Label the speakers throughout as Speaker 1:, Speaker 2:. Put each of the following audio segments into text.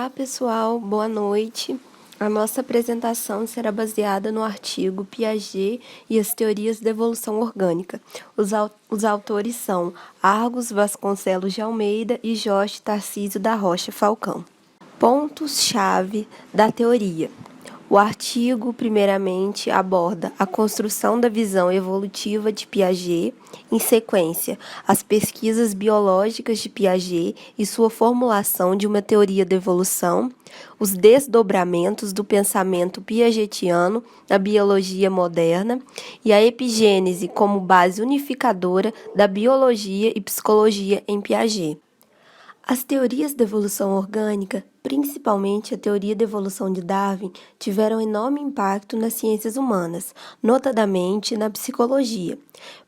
Speaker 1: Olá, pessoal, boa noite. A nossa apresentação será baseada no artigo Piaget e as teorias da evolução orgânica. Os autores são Argos Vasconcelos de Almeida e Jorge Tarcísio da Rocha Falcão. Pontos-chave da teoria. O artigo, primeiramente, aborda a construção da visão evolutiva de Piaget, em sequência, as pesquisas biológicas de Piaget e sua formulação de uma teoria da evolução, os desdobramentos do pensamento piagetiano na biologia moderna e a epigênese como base unificadora da biologia e psicologia em Piaget. As teorias da evolução orgânica, principalmente a teoria da evolução de Darwin, tiveram enorme impacto nas ciências humanas, notadamente na psicologia.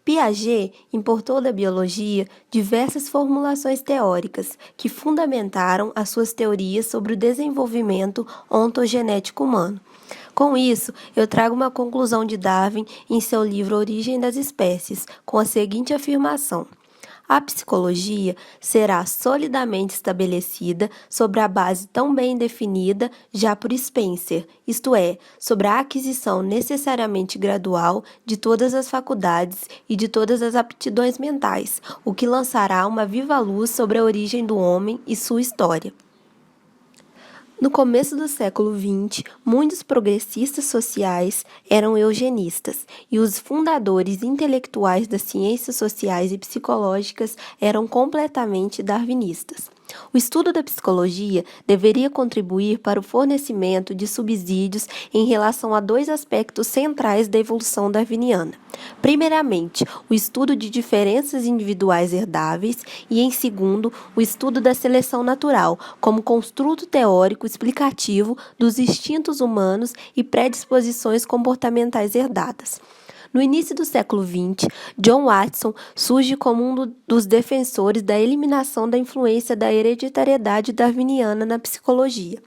Speaker 1: Piaget importou da biologia diversas formulações teóricas que fundamentaram as suas teorias sobre o desenvolvimento ontogenético humano. Com isso, eu trago uma conclusão de Darwin em seu livro Origem das Espécies, com a seguinte afirmação: a psicologia será solidamente estabelecida sobre a base tão bem definida já por Spencer, isto é, sobre a aquisição necessariamente gradual de todas as faculdades e de todas as aptidões mentais, o que lançará uma viva luz sobre a origem do homem e sua história. No começo do século XX, muitos progressistas sociais eram eugenistas e os fundadores intelectuais das ciências sociais e psicológicas eram completamente darwinistas. O estudo da psicologia deveria contribuir para o fornecimento de subsídios em relação a dois aspectos centrais da evolução darwiniana. Primeiramente, o estudo de diferenças individuais herdáveis e, em segundo, o estudo da seleção natural, como construto teórico explicativo dos instintos humanos e predisposições comportamentais herdadas. No início do século XX, John Watson surge como um dos defensores da eliminação da influência da hereditariedade darwiniana na psicologia.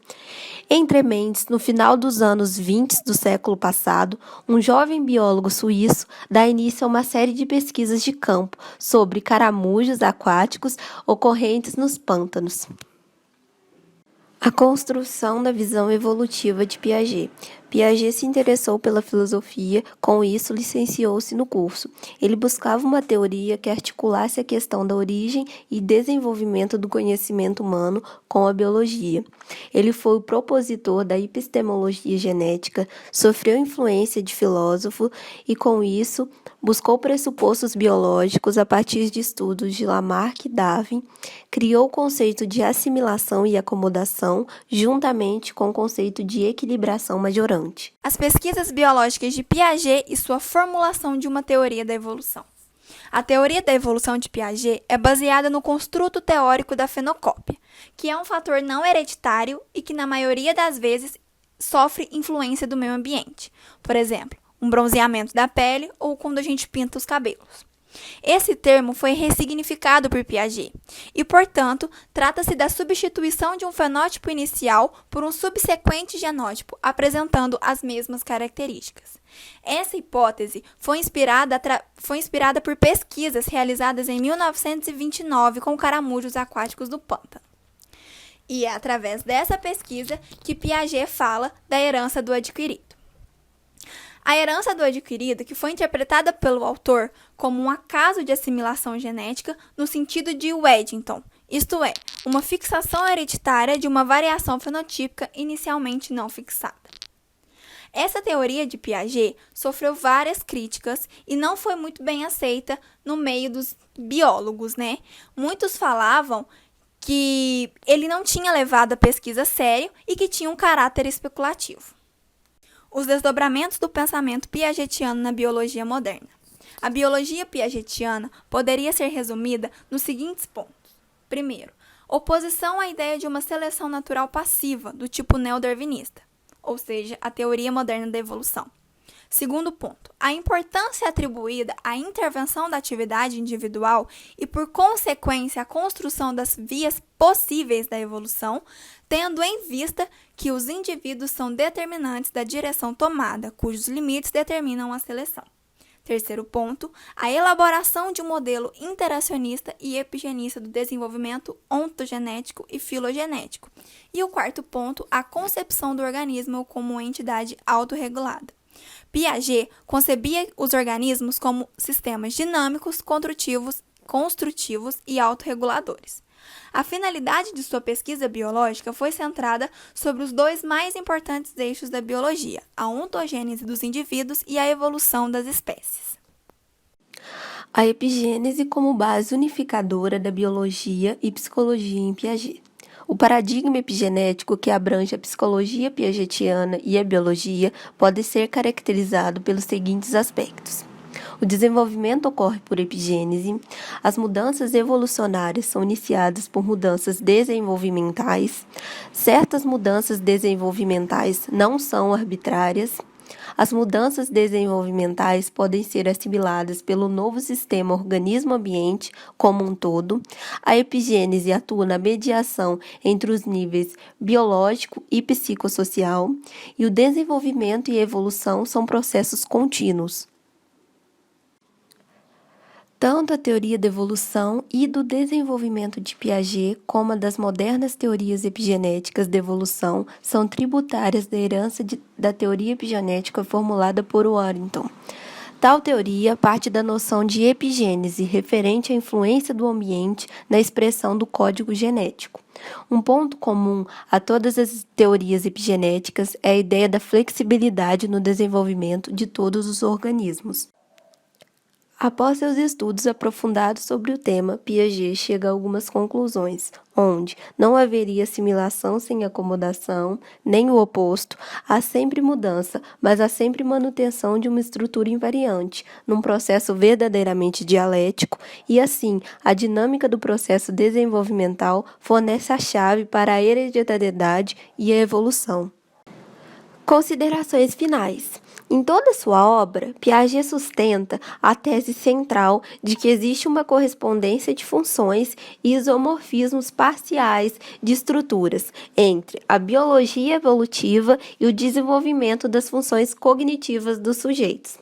Speaker 1: Entre mentes, no final dos anos 20 do século passado, um jovem biólogo suíço dá início a uma série de pesquisas de campo sobre caramujos aquáticos ocorrentes nos pântanos. A construção da visão evolutiva de Piaget. Piaget se interessou pela filosofia, com isso licenciou-se no curso. Ele buscava uma teoria que articulasse a questão da origem e desenvolvimento do conhecimento humano com a biologia. Ele foi o propositor da epistemologia genética, sofreu influência de filósofos e, com isso, buscou pressupostos biológicos a partir de estudos de Lamarck e Darwin, criou o conceito de assimilação e acomodação, juntamente com o conceito de equilibração majorante.
Speaker 2: As pesquisas biológicas de Piaget e sua formulação de uma teoria da evolução. A teoria da evolução de Piaget é baseada no construto teórico da fenocópia, que é um fator não hereditário e que, na maioria das vezes, sofre influência do meio ambiente. Por exemplo, um bronzeamento da pele ou quando a gente pinta os cabelos. Esse termo foi ressignificado por Piaget e, portanto, trata-se da substituição de um fenótipo inicial por um subsequente genótipo, apresentando as mesmas características. Essa hipótese foi inspirada por pesquisas realizadas em 1929 com caramujos aquáticos do pântano. E é através dessa pesquisa que Piaget fala da herança do adquirido. A herança do adquirido, que foi interpretada pelo autor como um acaso de assimilação genética no sentido de Waddington, isto é, uma fixação hereditária de uma variação fenotípica inicialmente não fixada. Essa teoria de Piaget sofreu várias críticas e não foi muito bem aceita no meio dos biólogos, né? Muitos falavam que ele não tinha levado a pesquisa a sério e que tinha um caráter especulativo. Os desdobramentos do pensamento piagetiano na biologia moderna. A biologia piagetiana poderia ser resumida nos seguintes pontos. Primeiro, oposição à ideia de uma seleção natural passiva, do tipo neodarwinista, ou seja, a teoria moderna da evolução. Segundo ponto, a importância atribuída à intervenção da atividade individual e, por consequência, a construção das vias possíveis da evolução, tendo em vista que os indivíduos são determinantes da direção tomada, cujos limites determinam a seleção. Terceiro ponto, a elaboração de um modelo interacionista e epigenista do desenvolvimento ontogenético e filogenético. E o quarto ponto, a concepção do organismo como entidade autorregulada. Piaget concebia os organismos como sistemas dinâmicos, construtivos e autorreguladores. A finalidade de sua pesquisa biológica foi centrada sobre os dois mais importantes eixos da biologia, a ontogênese dos indivíduos e a evolução das espécies.
Speaker 1: A epigênese como base unificadora da biologia e psicologia em Piaget. O paradigma epigenético, que abrange a psicologia piagetiana e a biologia, pode ser caracterizado pelos seguintes aspectos. O desenvolvimento ocorre por epigênese, as mudanças evolucionárias são iniciadas por mudanças desenvolvimentais, certas mudanças desenvolvimentais não são arbitrárias, as mudanças desenvolvimentais podem ser assimiladas pelo novo sistema organismo-ambiente como um todo. A epigênese atua na mediação entre os níveis biológico e psicossocial, e o desenvolvimento e evolução são processos contínuos. Tanto a teoria da evolução e do desenvolvimento de Piaget como a das modernas teorias epigenéticas da evolução são tributárias da herança da teoria epigenética formulada por Warrington. Tal teoria parte da noção de epigênese, referente à influência do ambiente na expressão do código genético. Um ponto comum a todas as teorias epigenéticas é a ideia da flexibilidade no desenvolvimento de todos os organismos. Após seus estudos aprofundados sobre o tema, Piaget chega a algumas conclusões, onde não haveria assimilação sem acomodação, nem o oposto, há sempre mudança, mas há sempre manutenção de uma estrutura invariante, num processo verdadeiramente dialético, e assim, a dinâmica do processo desenvolvimental fornece a chave para a hereditariedade e a evolução. Considerações finais. Em toda sua obra, Piaget sustenta a tese central de que existe uma correspondência de funções e isomorfismos parciais de estruturas entre a biologia evolutiva e o desenvolvimento das funções cognitivas dos sujeitos.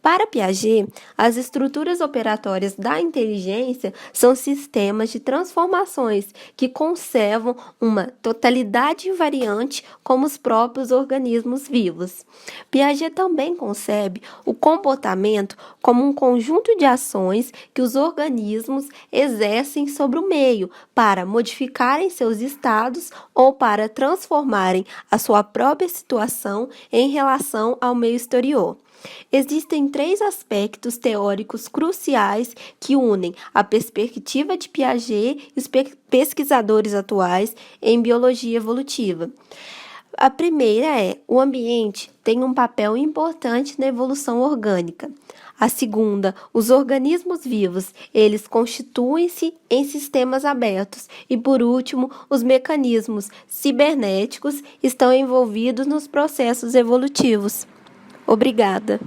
Speaker 1: Para Piaget, as estruturas operatórias da inteligência são sistemas de transformações que conservam uma totalidade invariante como os próprios organismos vivos. Piaget também concebe o comportamento como um conjunto de ações que os organismos exercem sobre o meio para modificarem seus estados ou para transformarem a sua própria situação em relação ao meio exterior. Existem 3 aspectos teóricos cruciais que unem a perspectiva de Piaget e os pesquisadores atuais em biologia evolutiva. A primeira é: o ambiente tem um papel importante na evolução orgânica. A segunda, os organismos vivos, eles constituem-se em sistemas abertos. E por último, os mecanismos cibernéticos estão envolvidos nos processos evolutivos. Obrigada.